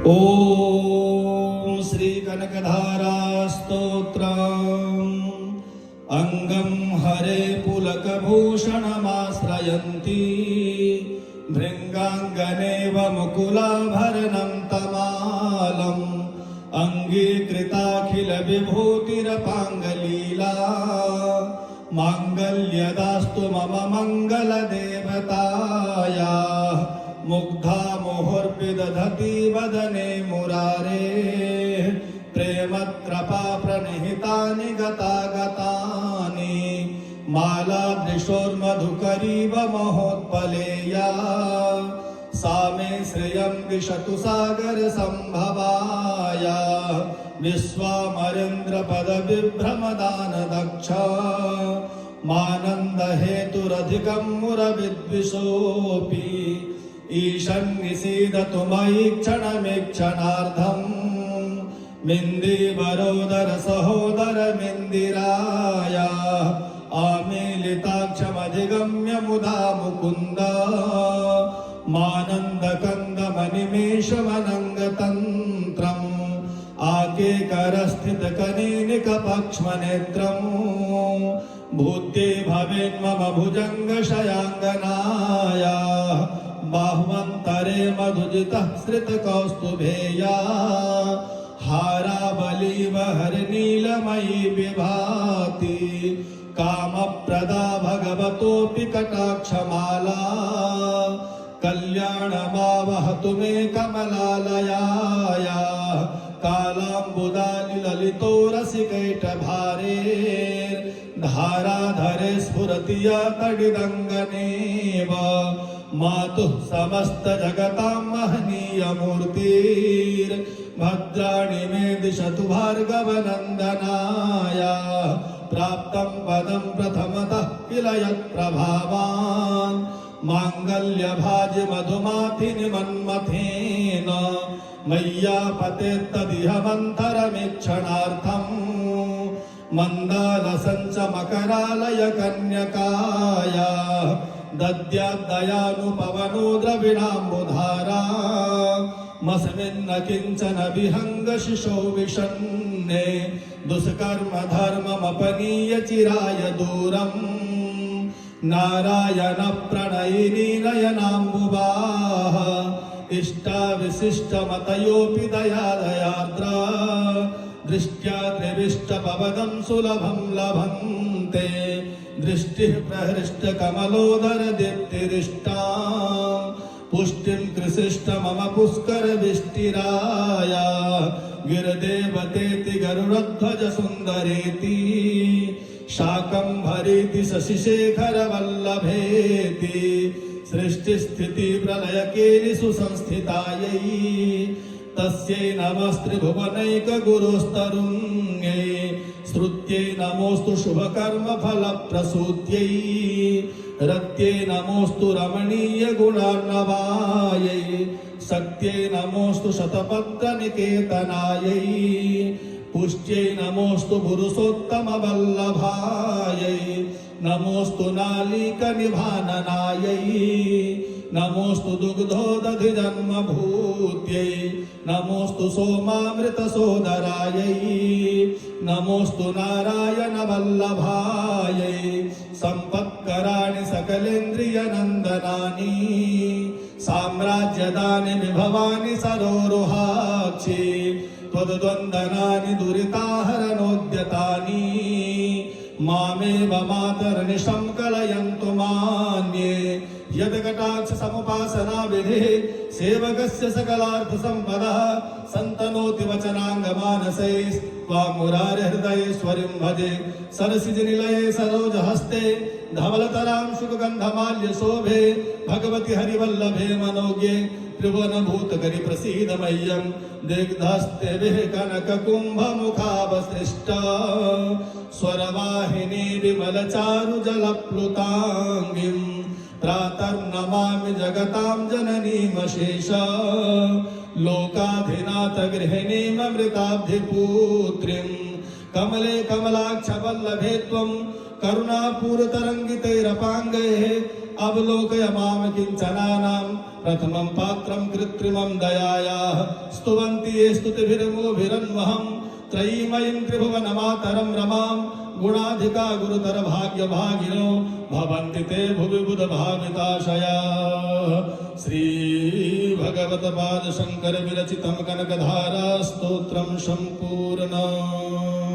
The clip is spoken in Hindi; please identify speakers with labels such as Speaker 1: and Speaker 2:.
Speaker 1: ॐ श्री कनकधारा स्तोत्रम् अंगं हरे पुलकभूषणमाश्रयन्ति भृङ्गाङ्गनेव मुकुलाभरणं तमालम् अङ्गीकृताखिलविभूतिरपाङ्गलीला माङ्गल्यदास्तु मम मङ्गलदेवताया मुग्धा मुहुर्विदधति वदने मुरारे प्रेमत्रपा प्रणिहितानि गतागतानि मालादृशोर्मधुकरीव महोत्पलेया सा मे श्रियं दिशतु सागरसम्भवाया विश्वामरेन्द्रपदविभ्रमदानदक्ष मानन्दहेतुरधिकं मुरविद्विषोऽपि ईशन्निसीदतु मयि क्षणमेक्षणार्धम् मिन्दीवरोदर सहोदरमिन्दिराय आमीलिताक्षमधिगम्य मुदा मुकुन्द मानन्दकन्दमनिमेषमनङ्गतन्त्रम् आकेकरस्थितकनीनिकपक्ष्मनेत्रम् भूते भवेन्मम भुजङ्गशयाङ्गनाया बाह्वन्तरे मधुजितः श्रितकौस्तुभेया हारावलीव हरिनीलमयी विभाति कामप्रदा भगवतोऽपि कटाक्षमाला कल्याणमावहतु मे कमलालयाया कालाम्बुदालिललितो रसिकैटभारे धाराधरे स्फुरति या तडिदङ्गनेव मातुः समस्तजगतां महनीयमूर्तिर्भद्राणि मे दिशतु भार्गवनन्दनाय प्राप्तं पदं प्रथमतः किल यत्प्रभावान् माङ्गल्यभाजि मधुमाथिनि मन्मथेन मय्यापतेत्तदिह मन्थरमीक्षणार्थम् मन्दालसञ्च मकरालय कन्यकाया दद्याद्दयानुपवनो द्रविणाम्बुधारा मस्मिन्न किञ्चन विहङ्गशिशो विषन्ने दुष्कर्म धर्ममपनीय चिराय दूरम् नारायण प्रणयिनी नयनाम्बुवाः इष्टाविशिष्टमतयोऽपि दयादयार्द्रा दृष्ट्या त्रिविष्टपवदं सुलभं लभन्ते दृष्टिः प्रहृष्टकमलोदर दीप्तिरिष्टा पुष्टिं कृशिष्ट मम पुष्करविष्टिराया गिरदेवतेति गरुडध्वज सुन्दरेति शाकम्भरीति शशिशेखरवल्लभेति सृष्टिस्थितिप्रलयकेलि सुसंस्थितायै तस्यै नमस्त्रिभुवनैकगुरुस्तरुण्यै श्रुत्यै नमोऽस्तु शुभकर्मफलप्रसूत्यै रत्यै नमोऽस्तु रमणीयगुणार्णवायै शक्त्यै नमोऽस्तु शतपत्रनिकेतनायै पुष्ट्यै नमोऽस्तु पुरुषोत्तमवल्लभायै नमोऽस्तु नालीकनिभाननायै नमोऽस्तु दुग्धोदधिजन्मभूत्यै नमोऽस्तु सोमामृतसोदरायै नमोऽस्तु नारायणवल्लभायै सम्पत्कराणि सकलेन्द्रियनन्दनानि साम्राज्यदानि विभवानि सरोरुहाक्षि त्वद्वन्दनानि दुरिताहरणोद्यतानि मामेव मातर्निशं कलयन्तु मान्ये यद्कटाक्ष समुपासना विधिः सेवकस्य सकलार्थसम्पदः सन्तनोति वचनाङ्गमानसै त्वां मुरारिहृदयेश्वरीं भजे सरसिजनिलये सरोजहस्ते धवलतरां शुभगन्धमाल्यशोभे भगवति हरिवल्लभे मनोज्ञे त्रिभुवनभूतकरि प्रसीद मह्यं दिग्धस्ते कनककुम्भमुखावसृष्टा स्वरवाहिनी विमलचारुजलप्लुताङ्गीं प्रातर्नमामि जगतां जननीमशेष लोकाधिनाथ गृहिणीममृताब्धिपुत्रीं कमले कमलाक्षवल्लभे त्वं करुणापूरतरङ्गितैरपाङ्गैः अवलोकय माम किञ्चनानां प्रथमं पात्रं कृत्रिमं दयायाः स्तुवन्ति ये स्तुतिभिर्मोभिरन्वहं त्रयीमयीं त्रिभुवनमातरं रमां गुणाधिका गुरुतर भाग्यभागिनो भवन्ति ते भुवि बुधभाविताशया श्री भगवत्पाद शंकर विरचितं कनकधारा स्तोत्रं सम्पूर्णम्।